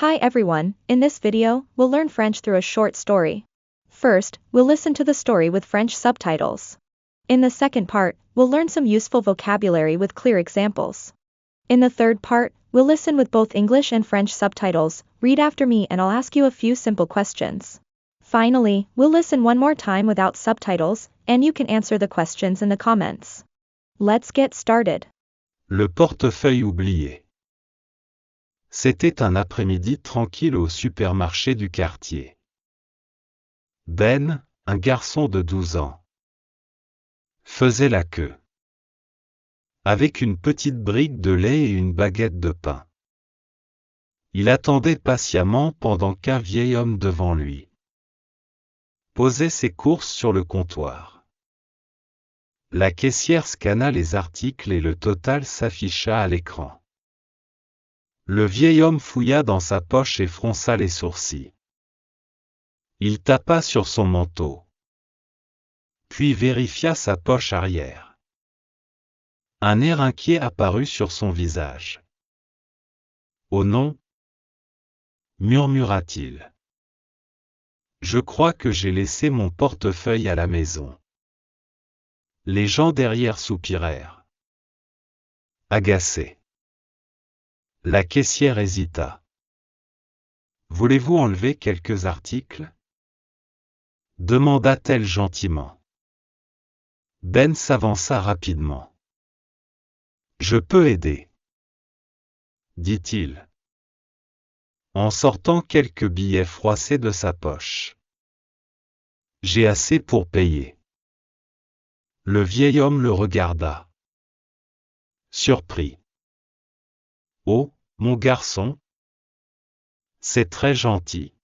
Hi everyone, in this video, we'll learn French through a short story. First, we'll listen to the story with French subtitles. In the second part, we'll learn some useful vocabulary with clear examples. In the third part, we'll listen with both English and French subtitles, read after me and I'll ask you a few simple questions. Finally, we'll listen one more time without subtitles, and you can answer the questions in the comments. Let's get started. Le portefeuille oublié. C'était un après-midi tranquille au supermarché du quartier. Ben, un garçon de 12 ans, faisait la queue. Avec une petite brique de lait et une baguette de pain. Il attendait patiemment pendant qu'un vieil homme devant lui posait ses courses sur le comptoir. La caissière scanna les articles et le total s'afficha à l'écran. Le vieil homme fouilla dans sa poche et fronça les sourcils. Il tapa sur son manteau. Puis vérifia sa poche arrière. Un air inquiet apparut sur son visage. « Oh non !» murmura-t-il. « Je crois que j'ai laissé mon portefeuille à la maison. » Les gens derrière soupirèrent. Agacés. La caissière hésita. « Voulez-vous enlever quelques articles ?» demanda-t-elle gentiment. Ben s'avança rapidement. « Je peux aider, » dit-il, en sortant quelques billets froissés de sa poche. « J'ai assez pour payer. » Le vieil homme le regarda. Surpris. « Oh, mon garçon, c'est très gentil.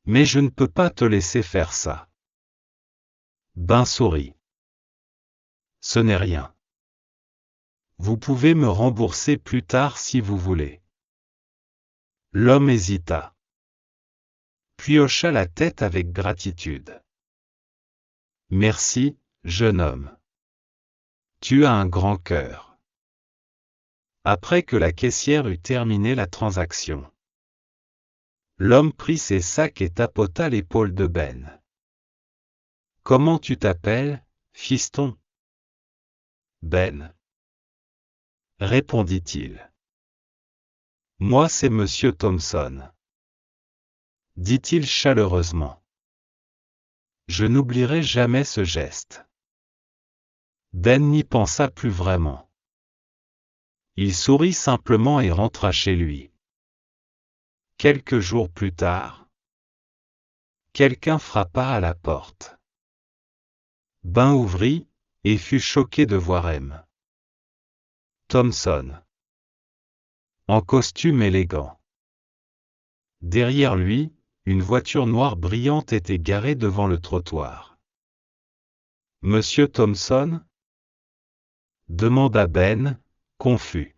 Mais je ne peux pas te laisser faire ça. » Ben sourit. « Ce n'est rien. Vous pouvez me rembourser plus tard si vous voulez. » L'homme hésita. Puis hocha la tête avec gratitude. « Merci, jeune homme. Tu as un grand cœur. » Après que la caissière eut terminé la transaction, l'homme prit ses sacs et tapota l'épaule de Ben. « Comment tu t'appelles, fiston ?» Ben, répondit-il. « Moi c'est Monsieur Thompson, » dit-il chaleureusement. Je n'oublierai jamais ce geste. Ben n'y pensa plus vraiment. Il sourit simplement et rentra chez lui. Quelques jours plus tard, quelqu'un frappa à la porte. Ben ouvrit, et fut choqué de voir M. Thompson, en costume élégant. Derrière lui, une voiture noire brillante était garée devant le trottoir. « Monsieur Thompson ?» demanda Ben, confus.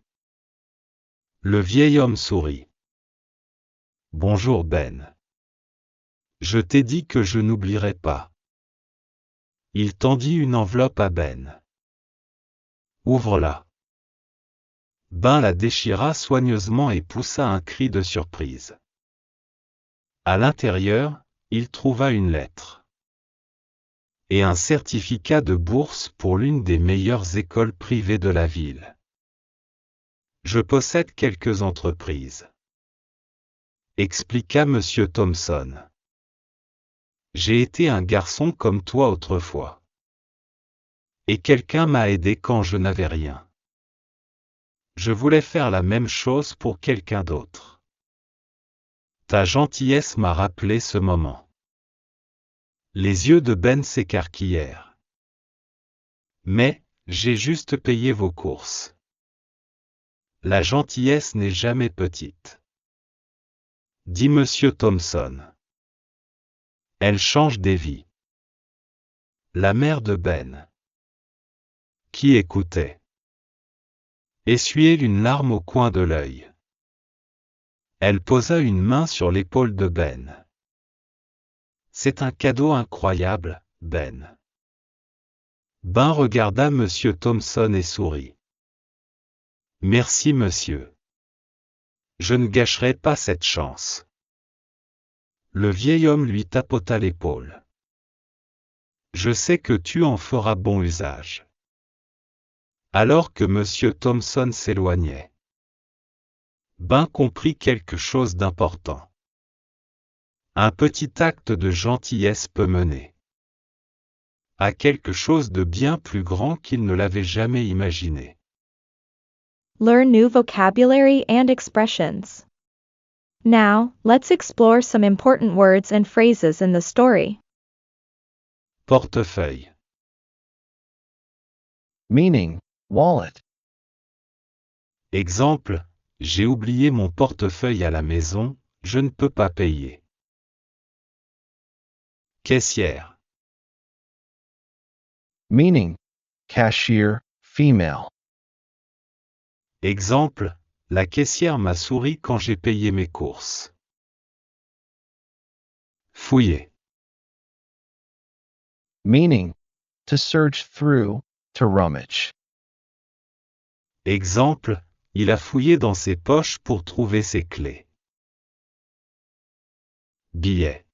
Le vieil homme sourit. « Bonjour Ben. Je t'ai dit que je n'oublierai pas. » Il tendit une enveloppe à Ben. « Ouvre-la. » Ben la déchira soigneusement et poussa un cri de surprise. À l'intérieur, il trouva une lettre et un certificat de bourse pour l'une des meilleures écoles privées de la ville. « Je possède quelques entreprises, » expliqua M. Thompson. « J'ai été un garçon comme toi autrefois. Et quelqu'un m'a aidé quand je n'avais rien. Je voulais faire la même chose pour quelqu'un d'autre. Ta gentillesse m'a rappelé ce moment. » Les yeux de Ben s'écarquillèrent. « Mais, j'ai juste payé vos courses. La gentillesse n'est jamais petite, » dit M. Thompson. Elle change des vies. La mère de Ben, qui écoutait, essuyait une larme au coin de l'œil. Elle posa une main sur l'épaule de Ben. « C'est un cadeau incroyable, Ben. » Ben regarda M. Thompson et sourit. « Merci monsieur. Je ne gâcherai pas cette chance. Le vieil homme lui tapota l'épaule. Je sais que tu en feras bon usage. Alors que M. Thompson s'éloignait, Ben comprit quelque chose d'important. Un petit acte de gentillesse peut mener à quelque chose de bien plus grand qu'il ne l'avait jamais imaginé. Learn new vocabulary and expressions. Now, let's explore some important words and phrases in the story. Portefeuille. Meaning, wallet. Exemple, j'ai oublié mon portefeuille à la maison, je ne peux pas payer. Caissière. Meaning, cashier, female. Exemple, la caissière m'a souri quand j'ai payé mes courses. Fouiller. Meaning, to search through, to rummage. Exemple, il a fouillé dans ses poches pour trouver ses clés. Billet.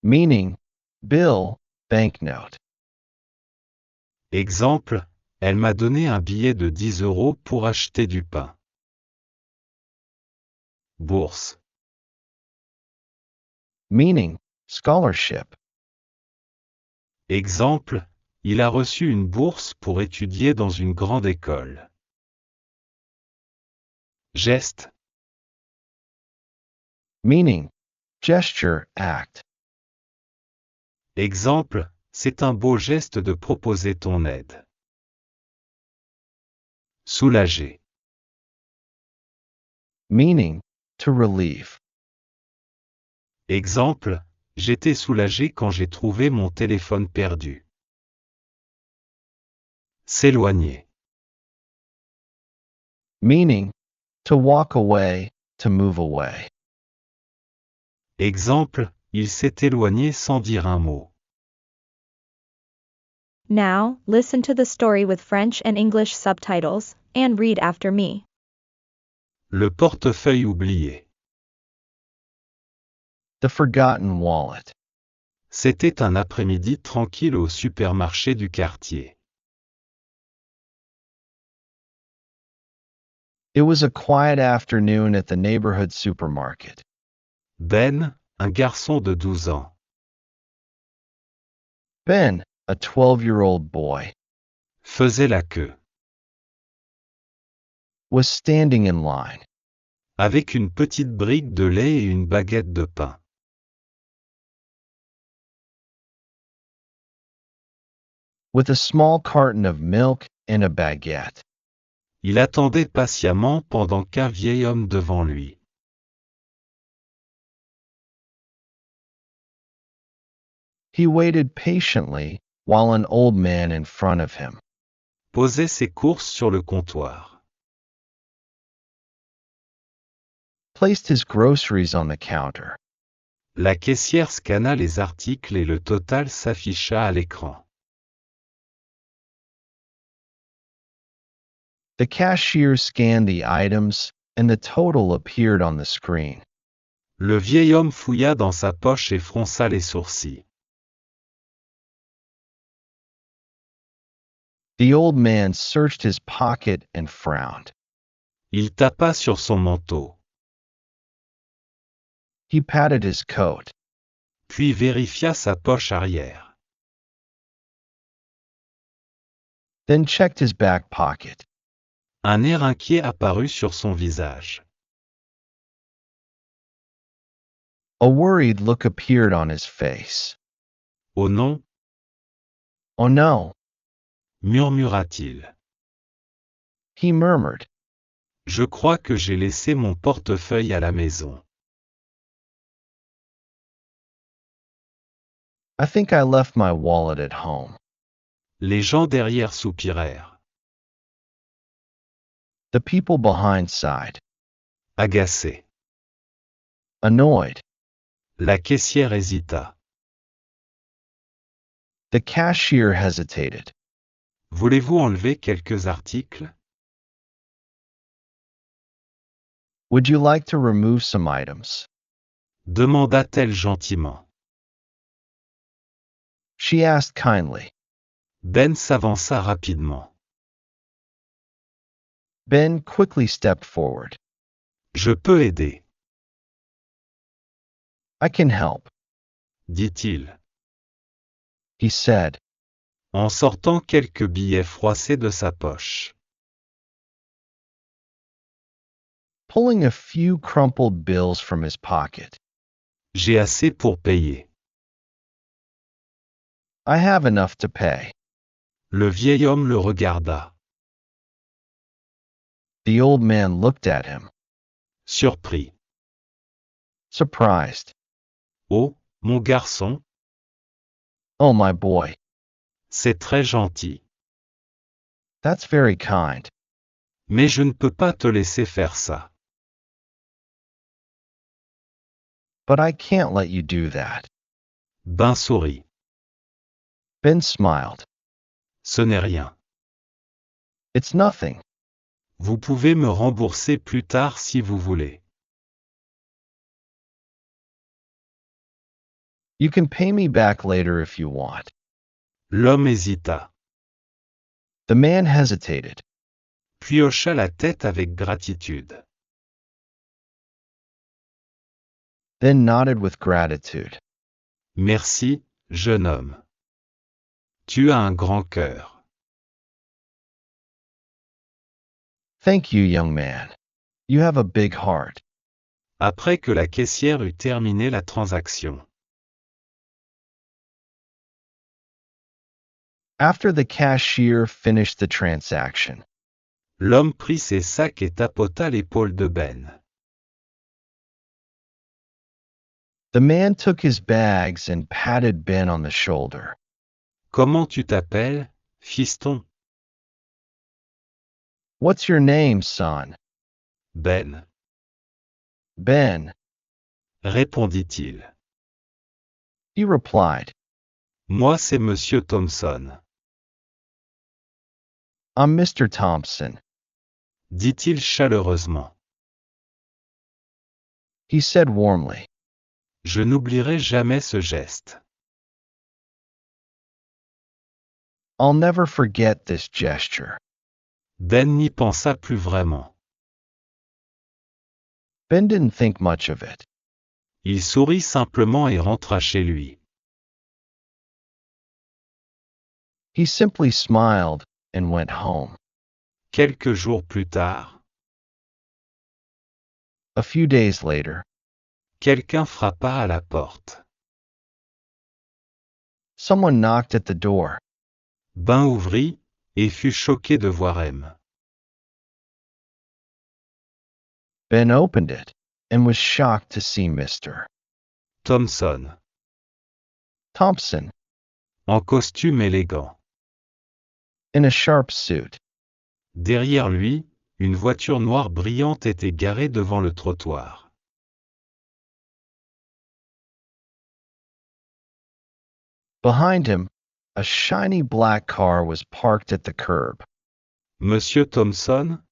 Meaning, bill, banknote. Exemple, elle m'a donné un billet de 10 € pour acheter du pain. Bourse. Meaning, scholarship. Exemple, il a reçu une bourse pour étudier dans une grande école. Geste. Meaning, gesture, act. Exemple, c'est un beau geste de proposer ton aide. Soulager. Meaning, to relieve. Exemple, j'étais soulagé quand j'ai trouvé mon téléphone perdu. S'éloigner. Meaning, to walk away, to move away. Exemple, il s'est éloigné sans dire un mot. Now, listen to the story with French and English subtitles, and read after me. Le portefeuille oublié. The forgotten wallet. C'était un après-midi tranquille au supermarché du quartier. It was a quiet afternoon at the neighborhood supermarket. Ben, un garçon de 12 ans, Ben, a 12-year-old boy, faisait la queue, was standing in line avec une petite brique de lait et une baguette de pain. with a small carton of milk and a baguette. Il attendait patiemment pendant qu'un vieil homme devant lui He waited patiently while an old man in front of him posait ses courses sur le comptoir. placed his groceries on the counter. La caissière scanna les articles et le total s'afficha à l'écran. The cashier scanned the items, and the total appeared on the screen. Le vieil homme fouilla dans sa poche et fronça les sourcils. The old man searched his pocket and frowned. Il tapa sur son manteau, He patted his coat, puis vérifia sa poche arrière. then checked his back pocket. Un air inquiet apparut sur son visage. A worried look appeared on his face. Oh non, Oh no, murmura-t-il. he murmured. Je crois que j'ai laissé mon portefeuille à la maison. I think I left my wallet at home. Les gens derrière soupirèrent. The people behind sighed, Agacés. annoyed. La caissière hésita. The cashier hesitated. Voulez-vous enlever quelques articles? Would you like to remove some items? demanda-t-elle gentiment. She asked kindly. Ben s'avança rapidement. Ben quickly stepped forward. Je peux aider, I can help, dit-il, he said, en sortant quelques billets froissés de sa poche. pulling a few crumpled bills from his pocket. J'ai assez pour payer. I have enough to pay. Le vieil homme le regarda, The old man looked at him, surpris. surprised. Oh, mon garçon, Oh, my boy, c'est très gentil. that's very kind. Mais je ne peux pas te laisser faire ça. But I can't let you do that. Ben sourit. Ben smiled. Ce n'est rien. It's nothing. Vous pouvez me rembourser plus tard si vous voulez. You can pay me back later if you want. L'homme hésita, The man hesitated, puis hocha la tête avec gratitude. then nodded with gratitude. Merci, jeune homme. Tu as un grand cœur. Thank you, young man. You have a big heart. Après que la caissière eut terminé la transaction. After the cashier finished the transaction, L'homme prit ses sacs et tapota l'épaule de Ben. the man took his bags and patted Ben on the shoulder. Comment tu t'appelles, fiston? What's your name, son? Ben, Ben, répondit-il. he replied. Moi c'est Monsieur Thompson, I'm Mr. Thompson, dit-il chaleureusement. he said warmly. Je n'oublierai jamais ce geste. I'll never forget this gesture. Ben n'y pensa plus vraiment. Ben didn't think much of it. Il sourit simplement et rentra chez lui. He simply smiled and went home. Quelques jours plus tard, A few days later, quelqu'un frappa à la porte. someone knocked at the door. Ben ouvrit, et fut choqué de voir M. Ben opened it and was shocked to see Mr. Thompson, Thompson en costume élégant. in a sharp suit. Derrière lui, une voiture noire brillante était garée devant le trottoir. Behind him, a shiny black car was parked at the curb. Monsieur Thompson?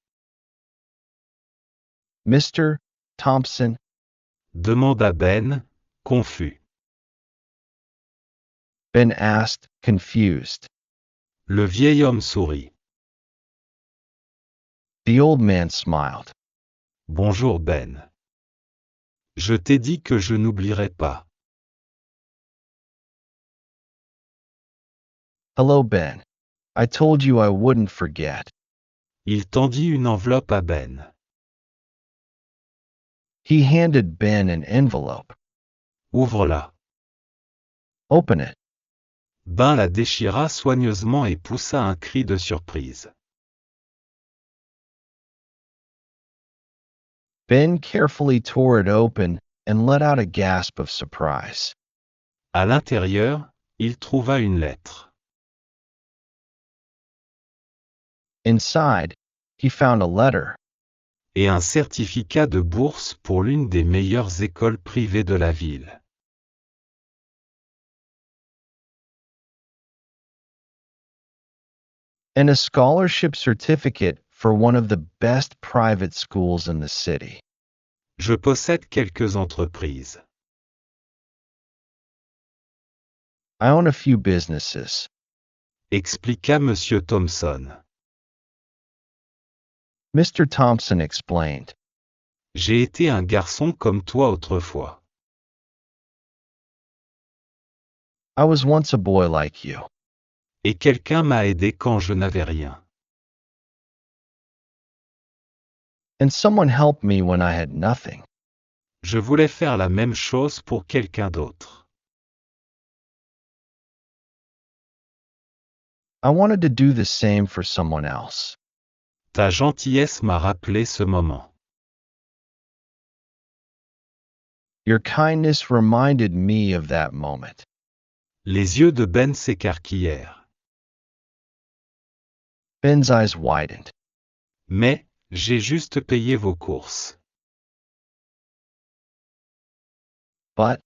Mr. Thompson, Demanda Ben, confus. Ben asked, confused. Le vieil homme sourit. The old man smiled. Bonjour Ben. Je t'ai dit que je n'oublierai pas. Hello, Ben. I told you I wouldn't forget. Il tendit une enveloppe à Ben. He handed Ben an envelope. Ouvre-la. Open it. Ben la déchira soigneusement et poussa un cri de surprise. Ben carefully tore it open and let out a gasp of surprise. À l'intérieur, il trouva une lettre. Inside, he found a letter Et un certificat de bourse pour l'une des meilleures écoles privées de la ville. and a scholarship certificate for one of the best private schools in the city. Je possède quelques entreprises. I own a few businesses. Expliqua Monsieur Thompson. Mr. Thompson explained. J'ai été un garçon comme toi autrefois. I was once a boy like you. Et quelqu'un m'a aidé quand je n'avais rien. And someone helped me when I had nothing. Je voulais faire la même chose pour quelqu'un d'autre. I wanted to do the same for someone else. Ta gentillesse m'a rappelé ce moment. Your kindness reminded me of that moment. Les yeux de Ben s'écarquillèrent. Ben's eyes widened. Mais, j'ai juste payé vos courses. But,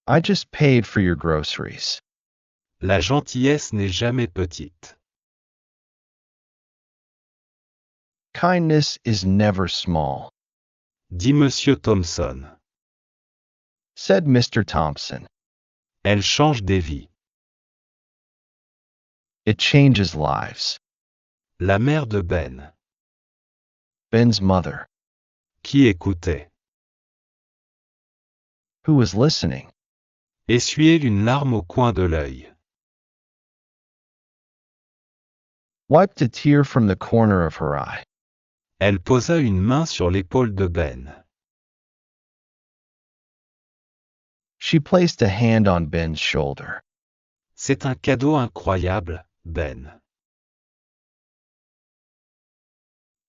I just paid for your groceries. La gentillesse n'est jamais petite. Kindness is never small, Dit Monsieur Thompson. said Mr. Thompson. Elle change des vies. It changes lives. La mère de Ben. Ben's mother, Qui écoutait. who was listening, Essuyait une larme au coin de l'œil. wiped a tear from the corner of her eye. Elle posa une main sur l'épaule de Ben. She placed a hand on Ben's shoulder. C'est un cadeau incroyable, Ben.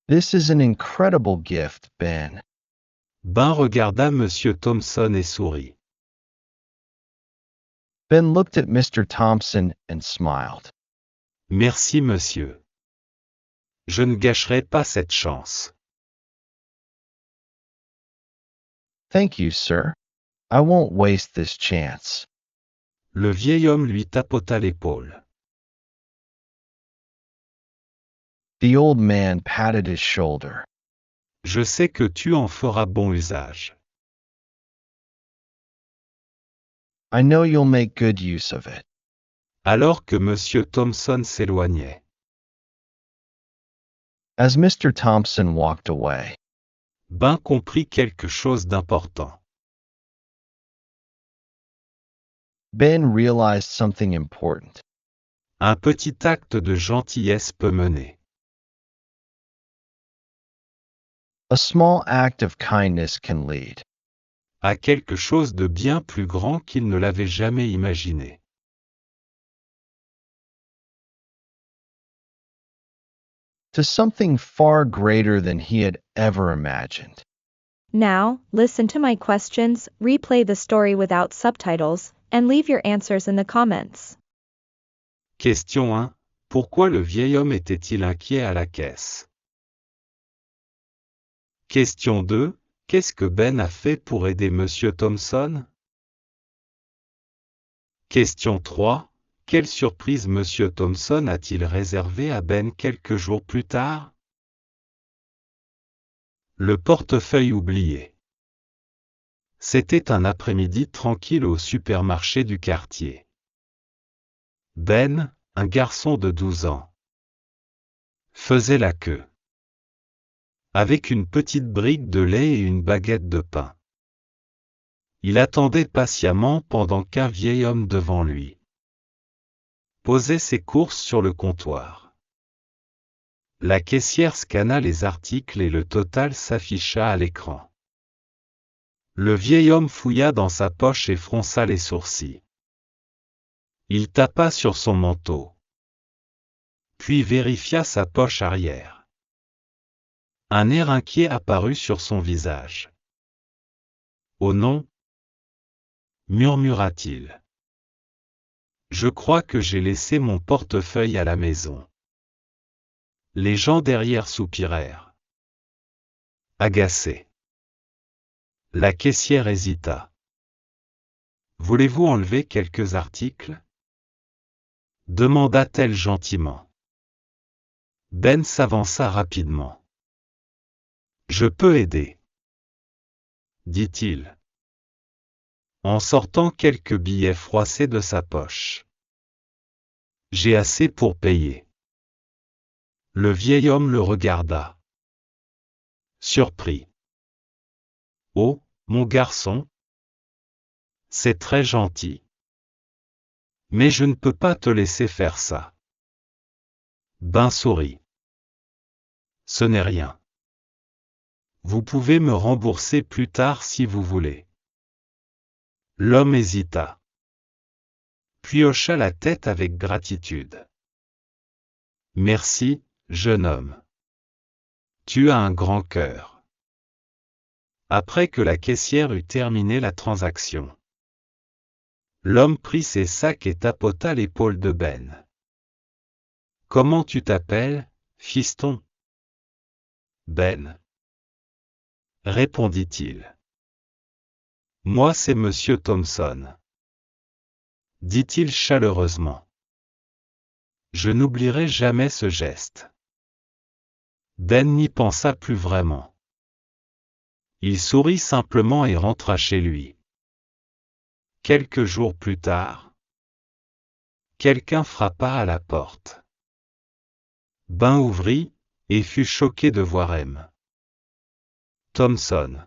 This is an incredible gift, Ben. Ben regarda Monsieur Thompson et sourit. Ben looked at Mr. Thompson and smiled. Merci, monsieur. Je ne gâcherai pas cette chance. Thank you, sir. I won't waste this chance. Le vieil homme lui tapota l'épaule. The old man patted his shoulder. Je sais que tu en feras bon usage. I know you'll make good use of it. Alors que Monsieur Thompson s'éloignait. As Mr. Thompson walked away, Ben comprit quelque chose d'important. Ben realized something important. Un petit acte de gentillesse peut mener. A small act of kindness can lead À quelque chose de bien plus grand qu'il ne l'avait jamais imaginé. to something far greater than he had ever imagined. Now, listen to my questions, replay the story without subtitles, and leave your answers in the comments. Question 1. Pourquoi le vieil homme était-il inquiet à la caisse? Question 2. Qu'est-ce que Ben a fait pour aider Monsieur Thompson? Question 3. Quelle surprise Monsieur Thompson a-t-il réservé à Ben quelques jours plus tard? Le portefeuille oublié. C'était un après-midi tranquille au supermarché du quartier. Ben, un garçon de 12 ans, faisait la queue. Avec une petite brique de lait et une baguette de pain. Il attendait patiemment pendant qu'un vieil homme devant lui posait ses courses sur le comptoir. La caissière scanna les articles et le total s'afficha à l'écran. Le vieil homme fouilla dans sa poche et fronça les sourcils. Il tapa sur son manteau. Puis vérifia sa poche arrière. Un air inquiet apparut sur son visage. « Oh non !» murmura-t-il. « Je crois que j'ai laissé mon portefeuille à la maison. » Les gens derrière soupirèrent. Agacés. La caissière hésita. « Voulez-vous enlever quelques articles ?» demanda-t-elle gentiment. Ben s'avança rapidement. « Je peux aider. » dit-il, en sortant quelques billets froissés de sa poche. J'ai assez pour payer. Le vieil homme le regarda. Surpris. Oh, mon garçon. C'est très gentil. Mais je ne peux pas te laisser faire ça. Ben sourit. Ce n'est rien. Vous pouvez me rembourser plus tard si vous voulez. L'homme hésita. Puis hocha la tête avec gratitude. Merci, jeune homme. Tu as un grand cœur. Après que la caissière eut terminé la transaction, l'homme prit ses sacs et tapota l'épaule de Ben. Comment tu t'appelles, fiston? Ben. Répondit-il. Moi c'est Monsieur Thompson. Dit-il chaleureusement. Je n'oublierai jamais ce geste. Ben n'y pensa plus vraiment. Il sourit simplement et rentra chez lui. Quelques jours plus tard, quelqu'un frappa à la porte. Ben ouvrit, et fut choqué de voir M. Thompson,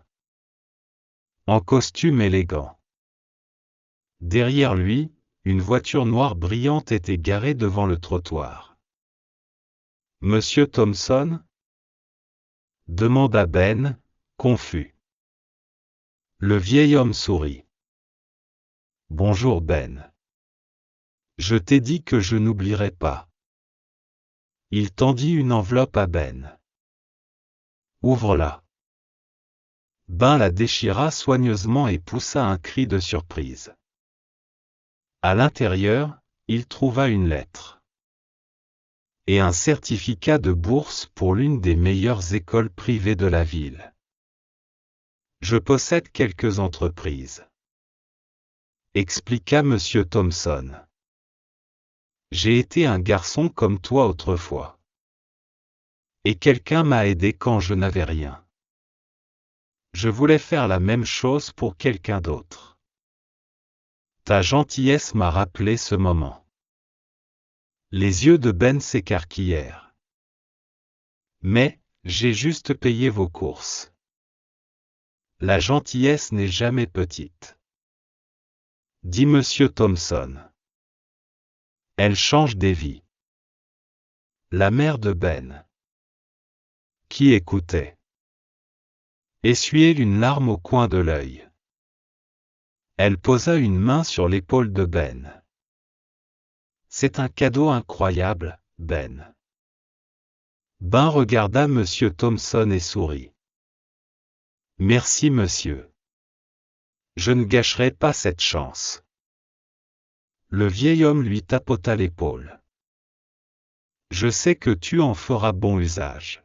en costume élégant. Derrière lui, une voiture noire brillante était garée devant le trottoir. Monsieur Thompson? Demanda Ben, confus. Le vieil homme sourit. Bonjour Ben. Je t'ai dit que je n'oublierai pas. Il tendit une enveloppe à Ben. Ouvre-la. Ben la déchira soigneusement et poussa un cri de surprise. À l'intérieur, il trouva une lettre. Et un certificat de bourse pour l'une des meilleures écoles privées de la ville. Je possède quelques entreprises. Expliqua Monsieur Thompson. J'ai été un garçon comme toi autrefois. Et quelqu'un m'a aidé quand je n'avais rien. Je voulais faire la même chose pour quelqu'un d'autre. Ta gentillesse m'a rappelé ce moment. Les yeux de Ben s'écarquillèrent. Mais, j'ai juste payé vos courses. La gentillesse n'est jamais petite. Dit Monsieur Thompson. Elle change des vies. La mère de Ben, qui écoutait, essuyait une larme au coin de l'œil. Elle posa une main sur l'épaule de Ben. C'est un cadeau incroyable, Ben. Ben regarda Monsieur Thompson et sourit. Merci monsieur. Je ne gâcherai pas cette chance. Le vieil homme lui tapota l'épaule. Je sais que tu en feras bon usage.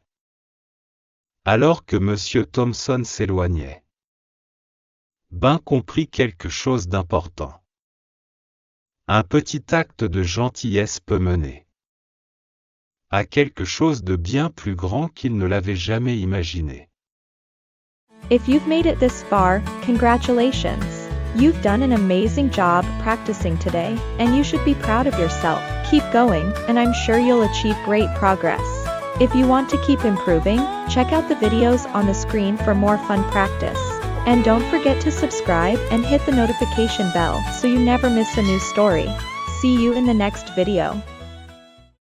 Alors que Monsieur Thompson s'éloignait, Ben comprit quelque chose d'important. Un petit acte de gentillesse peut mener à quelque chose de bien plus grand qu'il ne l'avait jamais imaginé. If you've made it this far, congratulations. You've done an amazing job practicing today, and you should be proud of yourself. Keep going, and I'm sure you'll achieve great progress. If you want to keep improving, check out the videos on the screen for more fun practice. And don't forget to subscribe and hit the notification bell so you never miss a new story. See you in the next video.